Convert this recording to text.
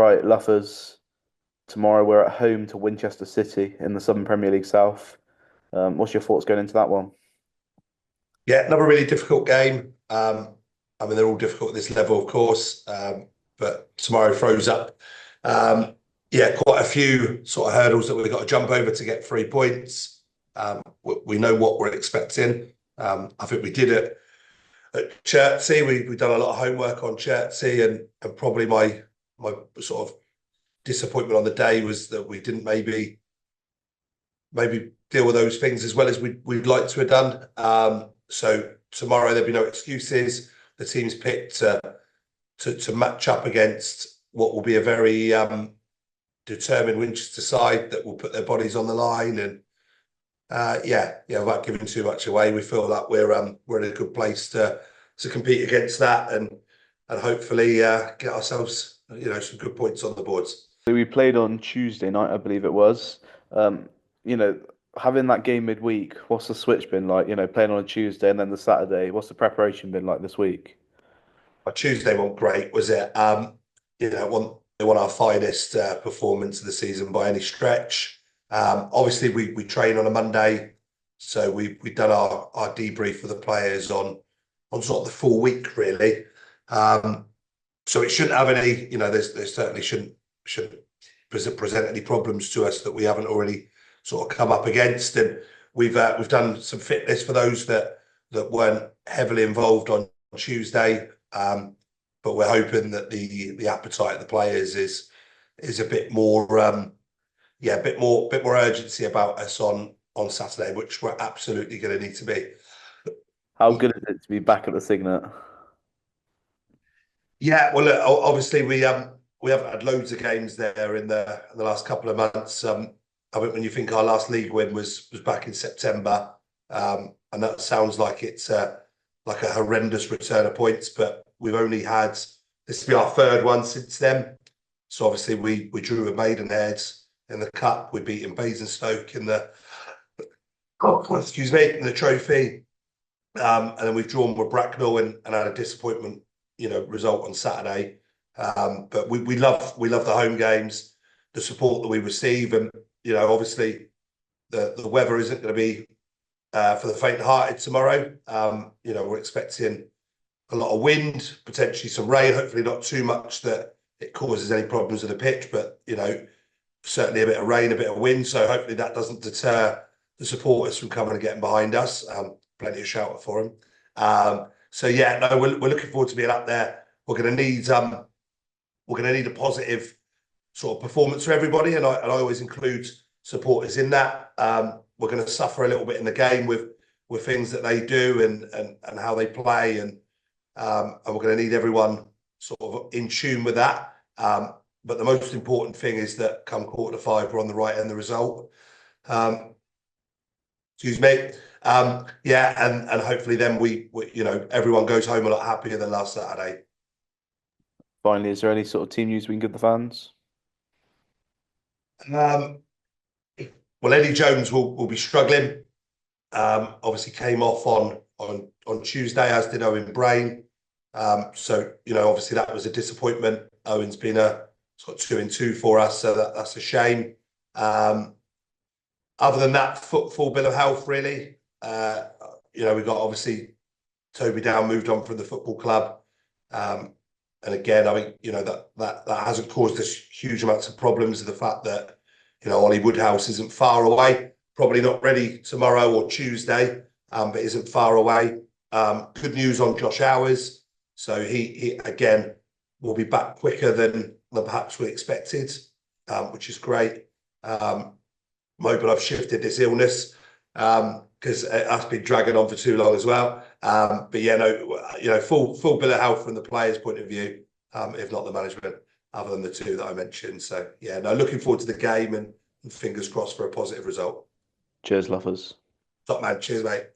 Right, Luffers. Tomorrow we're at home to Winchester City in the Southern Premier League South. What's your thoughts going into that one? Yeah, another really difficult game. I mean, they're all difficult at this level, of course, but tomorrow throws up, um, yeah, quite a few sort of hurdles that we've got to jump over to get 3 points. We know what we're expecting. I think we did it at Chertsey. We've done a lot of homework on Chertsey, and probably my sort of disappointment on the day was that we didn't maybe deal with those things as well as we'd like to have done. So tomorrow there'll be no excuses. The team's picked to match up against what will be a very determined Winchester side that will put their bodies on the line. And without giving too much away, we feel that we're in a good place to compete against that and hopefully get ourselves some good points on the boards. So we played on Tuesday night, I believe it was. Um, you know, Having that game midweek, what's the switch been like? Playing on a Tuesday and then the Saturday. What's the preparation been like this week? Our Tuesday wasn't great, was it? It wasn't our finest performance of the season by any stretch. Obviously, we train on a Monday, so we've done our debrief for the players on sort of the full week, really. So it shouldn't have any, there's certainly shouldn't present any problems to us that we haven't already sort of come up against. And we've done some fitness for those that weren't heavily involved on Tuesday. But we're hoping that the appetite of the players is a bit more a bit more urgency about us on Saturday, which we're absolutely going to need to be. How good is it to be back at the Signet? Yeah, well, look, obviously we haven't had loads of games there in the last couple of months. I think when you think our last league win was back in September, and that sounds like it's like a horrendous return of points, but we've only had this will be our third one since then. So obviously we drew a Maidenhead in the cup. We beat Basingstoke in the in the trophy, and then we've drawn with Bracknell and had a disappointment, result on Saturday. But we love the home games, the support that we receive, and obviously the weather isn't going to be for the faint-hearted tomorrow. We're expecting a lot of wind, potentially some rain, hopefully not too much that it causes any problems with the pitch, but certainly a bit of rain, a bit of wind. So hopefully that doesn't deter the supporters from coming and getting behind us. Plenty of shelter for them. So yeah, no, we're looking forward to being up there. We're going to need a positive sort of performance for everybody, and I always include supporters in that. We're going to suffer a little bit in the game with things that they do and how they play, and we're going to need everyone sort of in tune with that. But the most important thing is that come quarter-5, we're on the right end of the result. Excuse me. And hopefully then we everyone goes home a lot happier than last Saturday. Finally, is there any sort of team news we can give the fans? Well, Eddie Jones will be struggling. Obviously came off on Tuesday, as did Owen Brain. So obviously that was a disappointment. Owen's been a sort of 2-2 for us, so that's a shame. Other than that, full bill of health, really. We got obviously Toby Down moved on from the football club. And again, I think that hasn't caused us huge amounts of problems. The fact that Ollie Woodhouse isn't far away, probably not ready tomorrow or Tuesday, but isn't far away. Good news on Josh Hours, so he again will be back quicker than perhaps we expected, which is great. I'm hoping I've shifted this illness because that's been dragging on for too long as well. But yeah, no, full bill of health from the players' point of view, if not the management, other than the two that I mentioned. So yeah, no, looking forward to the game and fingers crossed for a positive result. Cheers, Luffers. Top man, cheers, mate.